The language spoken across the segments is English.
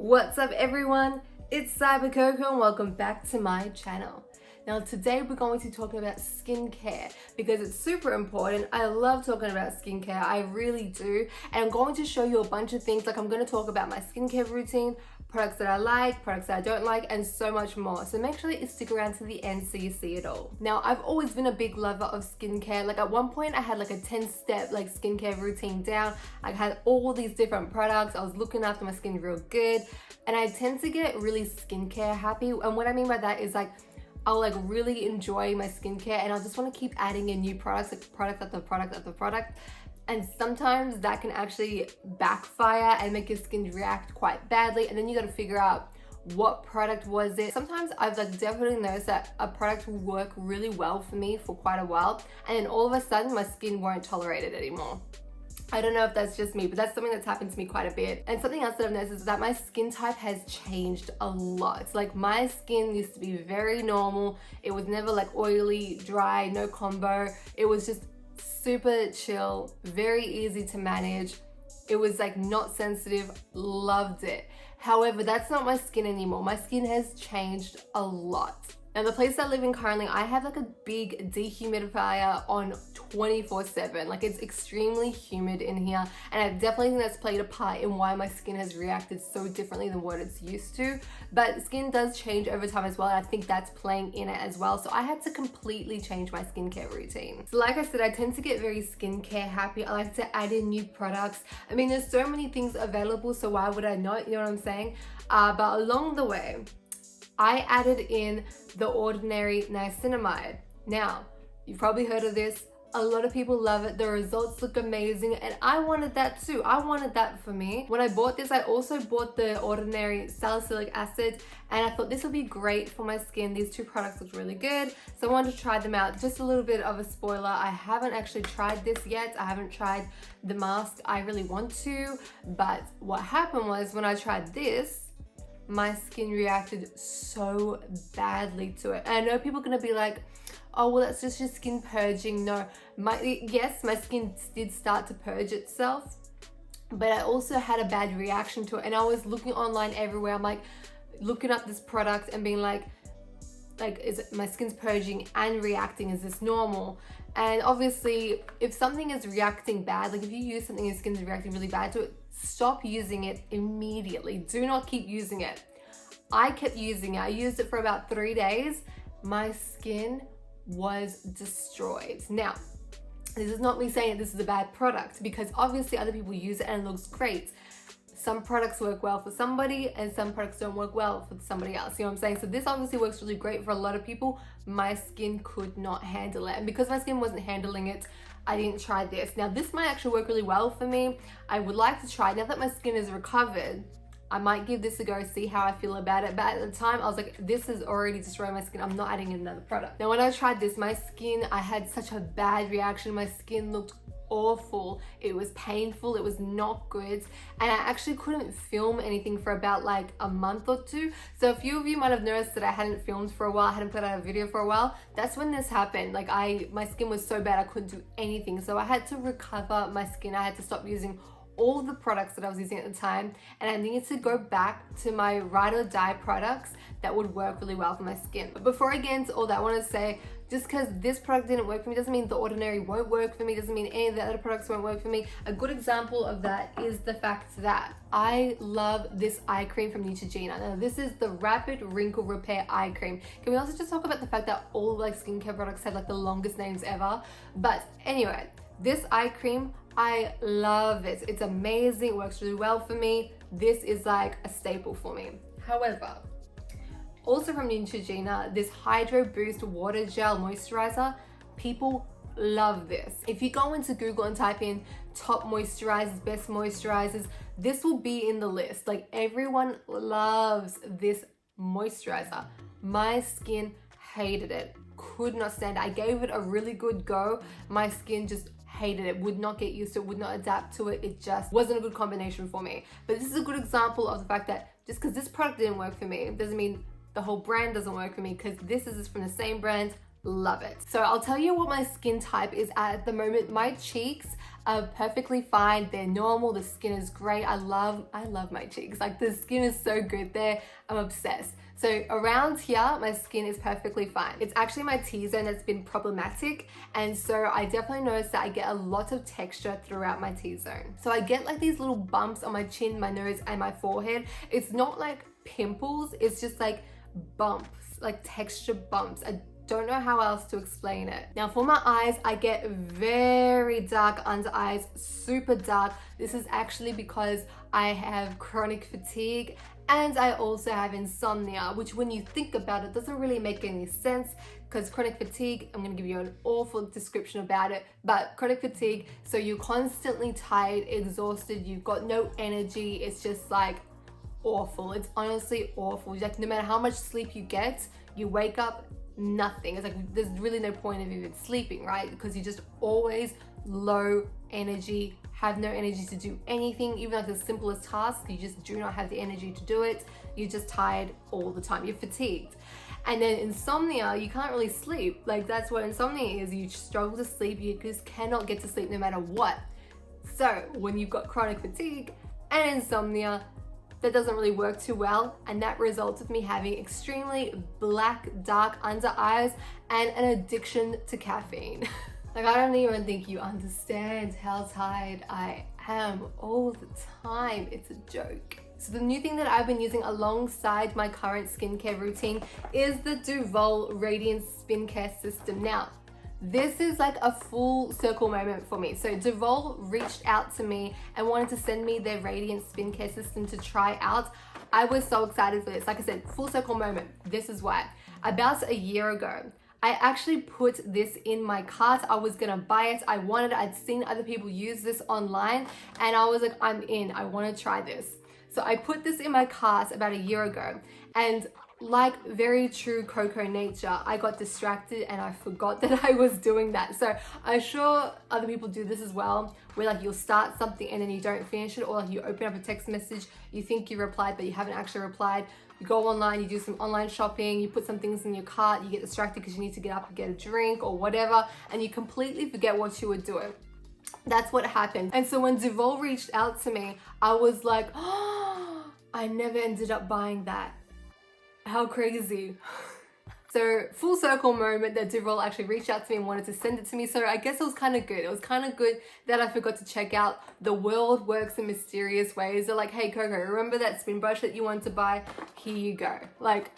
What's up everyone? It's CYBER.COCO and welcome back to my channel. Now today we're going to be talking about skincare because it's super important. I love talking about skincare, I really do. And I'm going to show you a bunch of things, like I'm going to talk about my skincare routine, products that I like, products that I don't like, and so much more. So make sure that you stick around to the end so you see it all. Now I've always been a big lover of skincare. Like at one point I had like a 10-step like skincare routine down. I had all these different products. I was looking after my skin real good. And I tend to get really skincare happy. And what I mean by that is like, I'll like really enjoy my skincare and I just want to keep adding in new products, like product after product after product. And sometimes that can actually backfire and make your skin react quite badly. And then you got to figure out what product was it. Sometimes I've like definitely noticed that a product will work really well for me for quite a while. And then all of a sudden my skin won't tolerate it anymore. I don't know if that's just me, but that's something that's happened to me quite a bit. And something else that I've noticed is that my skin type has changed a lot. It's like my skin used to be very normal. It was never like oily, dry, no combo. It was just super chill, very easy to manage. It was like not sensitive, loved it. However, that's not my skin anymore. My skin has changed a lot. Now the place I live in currently, I have like a big dehumidifier on 24/7. Like it's extremely humid in here, and I definitely think that's played a part in why my skin has reacted so differently than what it's used to. But skin does change over time as well, and I think that's playing in it as well. So I had to completely change my skincare routine. So like I said, I tend to get very skincare happy. I like to add in new products. I mean, there's so many things available, so why would I not? You know what I'm saying? But along the way, I added in the Ordinary Niacinamide. Now, you've probably heard of this. A lot of people love it. The results look amazing, and I wanted that too. I wanted that for me. When I bought this, I also bought the Ordinary Salicylic Acid, and I thought this would be great for my skin. These two products look really good, so I wanted to try them out. Just a little bit of a spoiler, I haven't actually tried this yet. I haven't tried the mask. I really want to, but what happened was when I tried this, my skin reacted so badly to it. And I know people are gonna be like, oh, well, that's just your skin purging. No, yes, my skin did start to purge itself, but I also had a bad reaction to it. And I was looking online everywhere. I'm like looking up this product and being like, is it, my skin's purging and reacting, is this normal? And obviously, if something is reacting bad, like if you use something and your skin's reacting really bad to it, stop using it immediately. Do not keep using it. I kept using it. I used it for about 3 days. My skin was destroyed. Now, this is not me saying this is a bad product, because obviously other people use it and it looks great. Some products work well for somebody and some products don't work well for somebody else. You know what I'm saying? So this obviously works really great for a lot of people. My skin could not handle it. And because my skin wasn't handling it, I didn't try this. Now this might actually work really well for me. I would like to try. Now that my skin is recovered, I might give this a go, see how I feel about it. But at the time I was like, this is already destroying my skin. I'm not adding in another product. Now when I tried this, my skin, I had such a bad reaction. My skin looked awful. It was painful. It was not good. And I actually couldn't film anything for about like a month or two. So a few of you might have noticed that I hadn't filmed for a while. I hadn't put out a video for a while. That's when this happened. Like my skin was so bad I couldn't do anything. So I had to recover my skin. I had to stop using all the products that I was using at the time, and I needed to go back to my ride or die products that would work really well for my skin. But before I get into all that, I want to say, just because this product didn't work for me doesn't mean the Ordinary won't work for me, doesn't mean any of the other products won't work for me. A good example of that is the fact that I love this eye cream from Neutrogena. Now this is the Rapid Wrinkle Repair Eye Cream. Can we also just talk about the fact that all like skincare products have like the longest names ever? But anyway, this eye cream, I love it. It's amazing, it works really well for me. This is like a staple for me. However, also from Neutrogena, this Hydro Boost Water Gel Moisturizer, people love this. If you go into Google and type in top moisturizers, best moisturizers, this will be in the list. Like everyone loves this moisturizer. My skin hated it, could not stand it. I gave it a really good go. My skin just hated it, would not get used to it, would not adapt to it. It just wasn't a good combination for me. But this is a good example of the fact that just because this product didn't work for me, it doesn't mean the whole brand doesn't work for me, because this is from the same brand. love it. So I'll tell you what my skin type is at the moment. My cheeks are perfectly fine. They're normal. The skin is great. I love my cheeks. Like, the skin is so good there. I'm obsessed. So around here, my skin is perfectly fine. It's actually my T-zone that's been problematic. And so I definitely noticed that I get a lot of texture throughout my T-zone. So I get like these little bumps on my chin, my nose, and my forehead. It's not like pimples. It's just like bumps, like texture bumps. I don't know how else to explain it. Now for my eyes, I get very dark under eyes, super dark. This is actually because I have chronic fatigue and I also have insomnia, which when you think about it, doesn't really make any sense, because chronic fatigue, I'm gonna give you an awful description about it, but chronic fatigue, so you're constantly tired, exhausted, you've got no energy, it's just like awful. It's honestly awful. Like, no matter how much sleep you get, you wake up nothing. It's like there's really no point of even sleeping, right? Because you're just always low energy, have no energy to do anything, even like the simplest task, you just do not have the energy to do it. You're just tired all the time, you're fatigued. And then insomnia, you can't really sleep. Like, that's what insomnia is. You struggle to sleep, you just cannot get to sleep no matter what. So when you've got chronic fatigue and insomnia, that doesn't really work too well, and that results with me having extremely black, dark under eyes and an addiction to caffeine. Like, I don't even think you understand how tired I am all the time. It's a joke. So the new thing that I've been using alongside my current skincare routine is the Duvolle Radiance skincare system. Now, this is like a full circle moment for me. So Duvolle reached out to me and wanted to send me their Radiance skincare system to try out. I was so excited for this. Like I said, full circle moment. This is why. About a year ago, I actually put this in my cart. I was gonna buy it. I wanted it. I'd seen other people use this online and I was like, I'm in. I wanna try this. So I put this in my cart about a year ago, and like very true Coco nature, I got distracted and I forgot that I was doing that. So I'm sure other people do this as well, where like you'll start something and then you don't finish it, or like you open up a text message, you think you replied but you haven't actually replied. You go online, you do some online shopping, you put some things in your cart, you get distracted because you need to get up and get a drink or whatever, and you completely forget what you were doing. That's what happened. And so when Duvolle reached out to me, I was like, oh, I never ended up buying that. How crazy. So full circle moment that Duvolle actually reached out to me and wanted to send it to me. So I guess it was kind of good. It was kind of good that I forgot to check out. The world works in mysterious ways. They're like, hey Coco, remember that spin brush that you wanted to buy? Here you go. Like,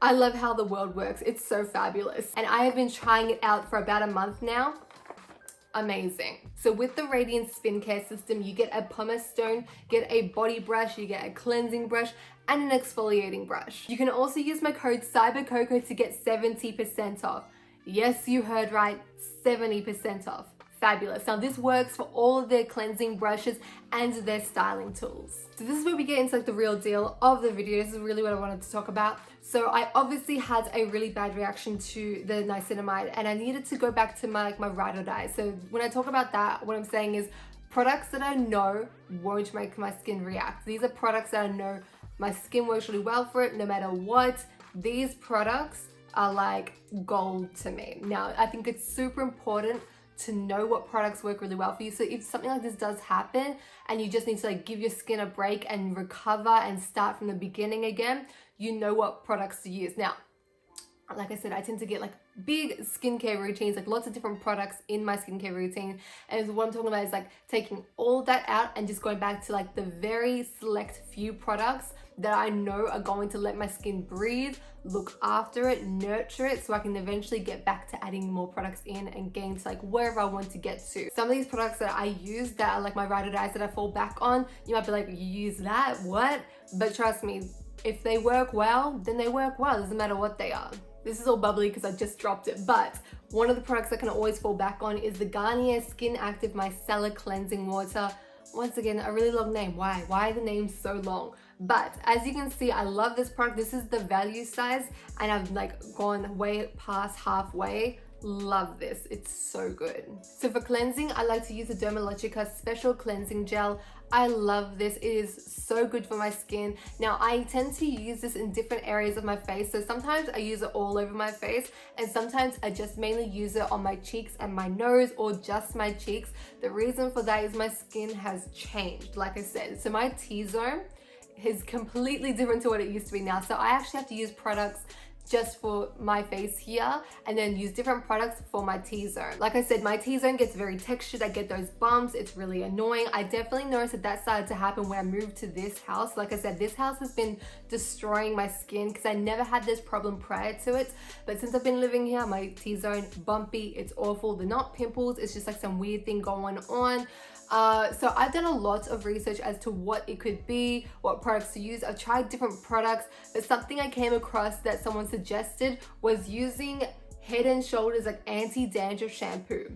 I love how the world works. It's so fabulous. And I have been trying it out for about a month now. Amazing. So with the Radiance skincare system, you get a pumice stone, get a body brush, you get a cleansing brush, and an exfoliating brush. You can also use my code CYBER.COCO to get 70% off. Yes, you heard right, 70% off. Fabulous. Now this works for all of their cleansing brushes and their styling tools. So this is where we get into like the real deal of the video. This is really what I wanted to talk about. So I obviously had a really bad reaction to the niacinamide and I needed to go back to my ride or die. So when I talk about that, what I'm saying is products that I know won't make my skin react. These are products that I know my skin works really well for it no matter what. These products are like gold to me. Now, I think it's super important to know what products work really well for you. So if something like this does happen and you just need to like give your skin a break and recover and start from the beginning again, you know what products to use. Now, like I said, I tend to get like big skincare routines, like lots of different products in my skincare routine. And what I'm talking about is like taking all of that out and just going back to like the very select few products that I know are going to let my skin breathe, look after it, nurture it, so I can eventually get back to adding more products in and getting to like wherever I want to get to. Some of these products that I use that are like my ride or dies that I fall back on, you might be like, you use that? What? But trust me, if they work well, then they work well. It doesn't matter what they are. This is all bubbly because I just dropped it, but one of the products I can always fall back on is the Garnier Skin Active Micellar Cleansing Water. Once again, a really long name. Why? Why the name so long? But as you can see, I love this product. This is the value size and I've like gone way past halfway. Love this, it's so good. So for cleansing, I like to use the Dermalogica Special Cleansing Gel. I love this, it is so good for my skin. Now I tend to use this in different areas of my face, so sometimes I use it all over my face and sometimes I just mainly use it on my cheeks and my nose, or just my cheeks. The reason for that is my skin has changed, like I said. So my T-zone is completely different to what it used to be now, so I actually have to use products just for my face here and then use different products for my T-zone. Like I said, my T-zone gets very textured, I get those bumps, it's really annoying. I definitely noticed that started to happen when I moved to this house. Like I said, this house has been destroying my skin because I never had this problem prior to it, but since I've been living here, my T-zone bumpy, it's awful. They're not pimples, it's just like some weird thing going on. So I've done a lot of research as to what it could be, what products to use. I've tried different products, but something I came across that someone suggested was using Head and Shoulders like anti-dandruff shampoo.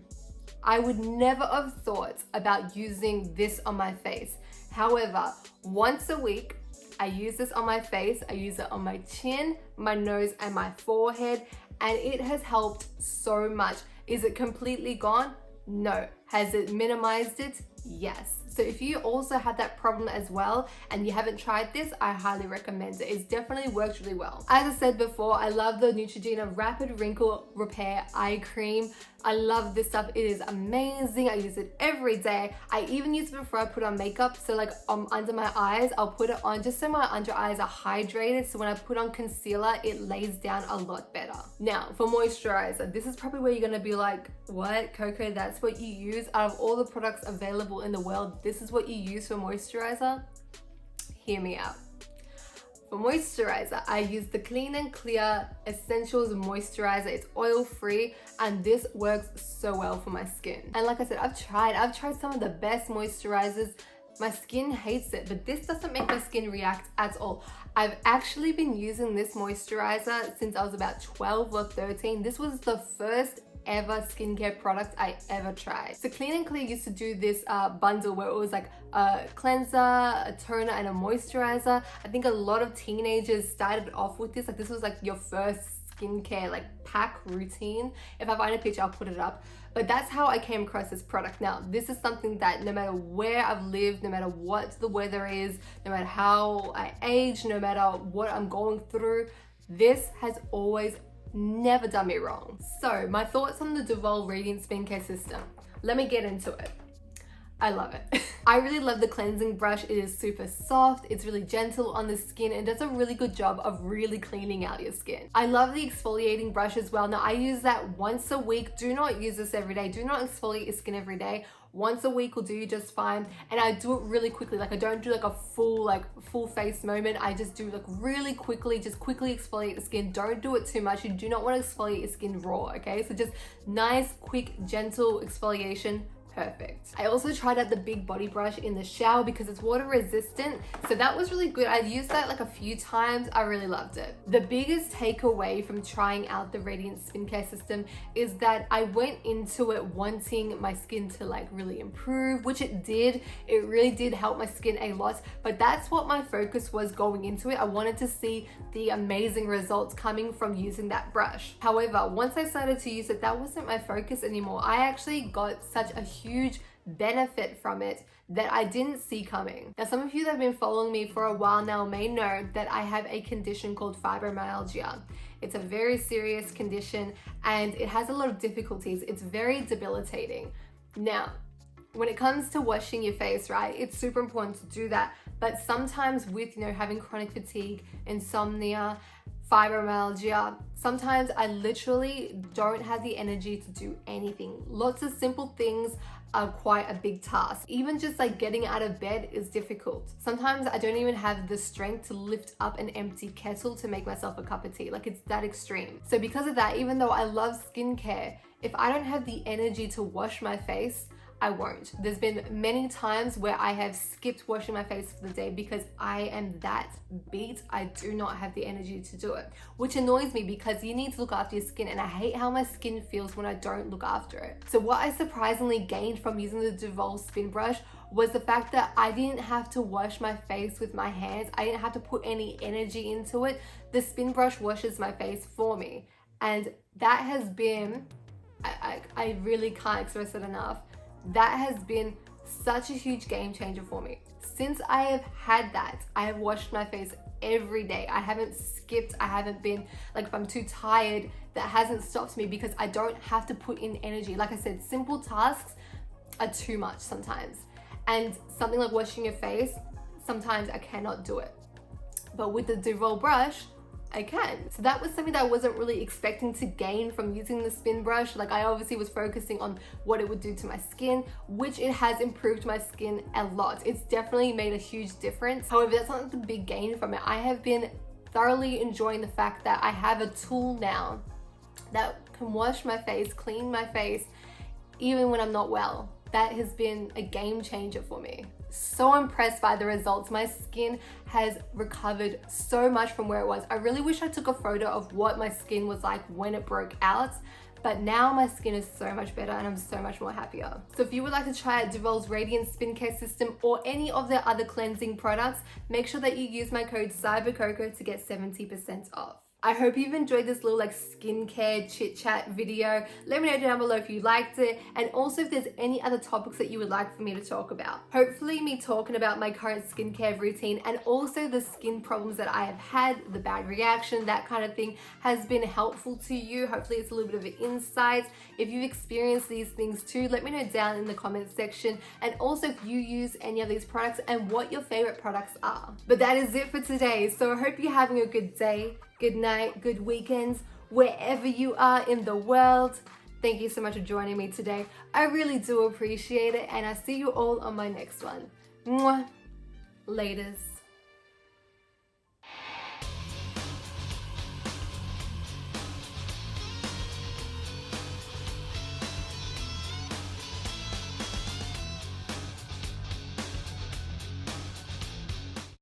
I would never have thought about using this on my face. However, once a week, I use this on my face. I use it on my chin, my nose, and my forehead, and it has helped so much. Is it completely gone? No. Has it minimized it? Yes. So if you also have that problem as well and you haven't tried this, I highly recommend it. It's definitely works really well. As I said before, I love the Neutrogena Rapid Wrinkle Repair Eye Cream. I love this stuff. It is amazing. I use it every day. I even use it before I put on makeup. So like under my eyes, I'll put it on just so my under eyes are hydrated. So when I put on concealer, it lays down a lot better. Now for moisturizer, this is probably where you're gonna be like, what, Coco, that's what you use? Out of all the products available in the world, this is what you use for moisturizer? Hear me out. For moisturizer, I use the Clean and Clear Essentials Moisturizer. It's oil-free and this works so well for my skin. And like I said, I've tried some of the best moisturizers. My skin hates it, but this doesn't make my skin react at all. I've actually been using this moisturizer since I was about 12 or 13. This was the first ever skincare product I ever tried. So Clean and Clear used to do this bundle where it was like a cleanser, a toner, and a moisturizer. I think a lot of teenagers started off with this. Like this was like your first skincare like pack routine. If I find a picture, I'll put it up. But that's how I came across this product. Now, this is something that no matter where I've lived, no matter what the weather is, no matter how I age, no matter what I'm going through, this has always never done me wrong. So my thoughts on the Duvolle Radiance skincare system. Let me get into it. I love it. I really love the cleansing brush. It is super soft, it's really gentle on the skin, and does a really good job of really cleaning out your skin. I love the exfoliating brush as well. Now I use that once a week. Do not use this every day. Do not exfoliate your skin every day. Once a week will do you just fine, and I do it really quickly. Like I don't do like a full face moment. I just do like really quickly, just quickly exfoliate the skin. Don't do it too much. You do not want to exfoliate your skin raw, okay? So just nice, quick, gentle exfoliation. Perfect. I also tried out the big body brush in the shower because it's water resistant, so that was really good. I've used that like a few times. I really loved it. The biggest takeaway from trying out the Radiance skincare system is that I went into it wanting my skin to like really improve, which it did. It really did help my skin a lot, but that's what my focus was going into it. I wanted to see the amazing results coming from using that brush. However, once I started to use it, that wasn't my focus anymore. I actually got such a huge benefit from it that I didn't see coming. Now, some of you that have been following me for a while now may know that I have a condition called fibromyalgia. It's a very serious condition and it has a lot of difficulties. It's very debilitating. Now, when it comes to washing your face, right, it's super important to do that. But sometimes with, having chronic fatigue, insomnia, fibromyalgia, sometimes I literally don't have the energy to do anything. Lots of simple things are quite a big task. Even just like getting out of bed is difficult. Sometimes I don't even have the strength to lift up an empty kettle to make myself a cup of tea. Like it's that extreme. So because of that, even though I love skincare, if I don't have the energy to wash my face, I won't. There's been many times where I have skipped washing my face for the day because I am that beat. I do not have the energy to do it, which annoys me because you need to look after your skin, and I hate how my skin feels when I don't look after it. So what I surprisingly gained from using the Duvolle spin brush was the fact that I didn't have to wash my face with my hands. I didn't have to put any energy into it. The spin brush washes my face for me, and that has been I really can't express it enough. That has been such a huge game changer for me. Since I have had that, I have washed my face every day. I haven't skipped, I haven't been, like, if I'm too tired, that hasn't stopped me because I don't have to put in energy. Like I said, simple tasks are too much sometimes. And something like washing your face, sometimes I cannot do it. But with the Duvolle brush, I can. So that was something that I wasn't really expecting to gain from using the spin brush. Like, I obviously was focusing on what it would do to my skin, which it has improved my skin a lot. It's definitely made a huge difference. However, that's not the big gain from it. I have been thoroughly enjoying the fact that I have a tool now that can wash my face, clean my face, even when I'm not well. That has been a game changer for me. So impressed by the results. My skin has recovered so much from where it was. I really wish I took a photo of what my skin was like when it broke out, but now my skin is so much better and I'm so much more happier. So if you would like to try out Duvolle's Radiance Skincare System or any of their other cleansing products, make sure that you use my code CYBER.COCO to get 70% off. I hope you've enjoyed this little like skincare chit chat video. Let me know down below if you liked it, and also if there's any other topics that you would like for me to talk about. Hopefully me talking about my current skincare routine and also the skin problems that I have had, the bad reaction, that kind of thing, has been helpful to you. Hopefully it's a little bit of an insight. If you've experienced these things too, let me know down in the comments section, and also if you use any of these products and what your favorite products are. But that is it for today. So I hope you're having a good day, good night, good weekends, wherever you are in the world. Thank you so much for joining me today. I really do appreciate it, and I'll see you all on my next one. Mwah. Laters.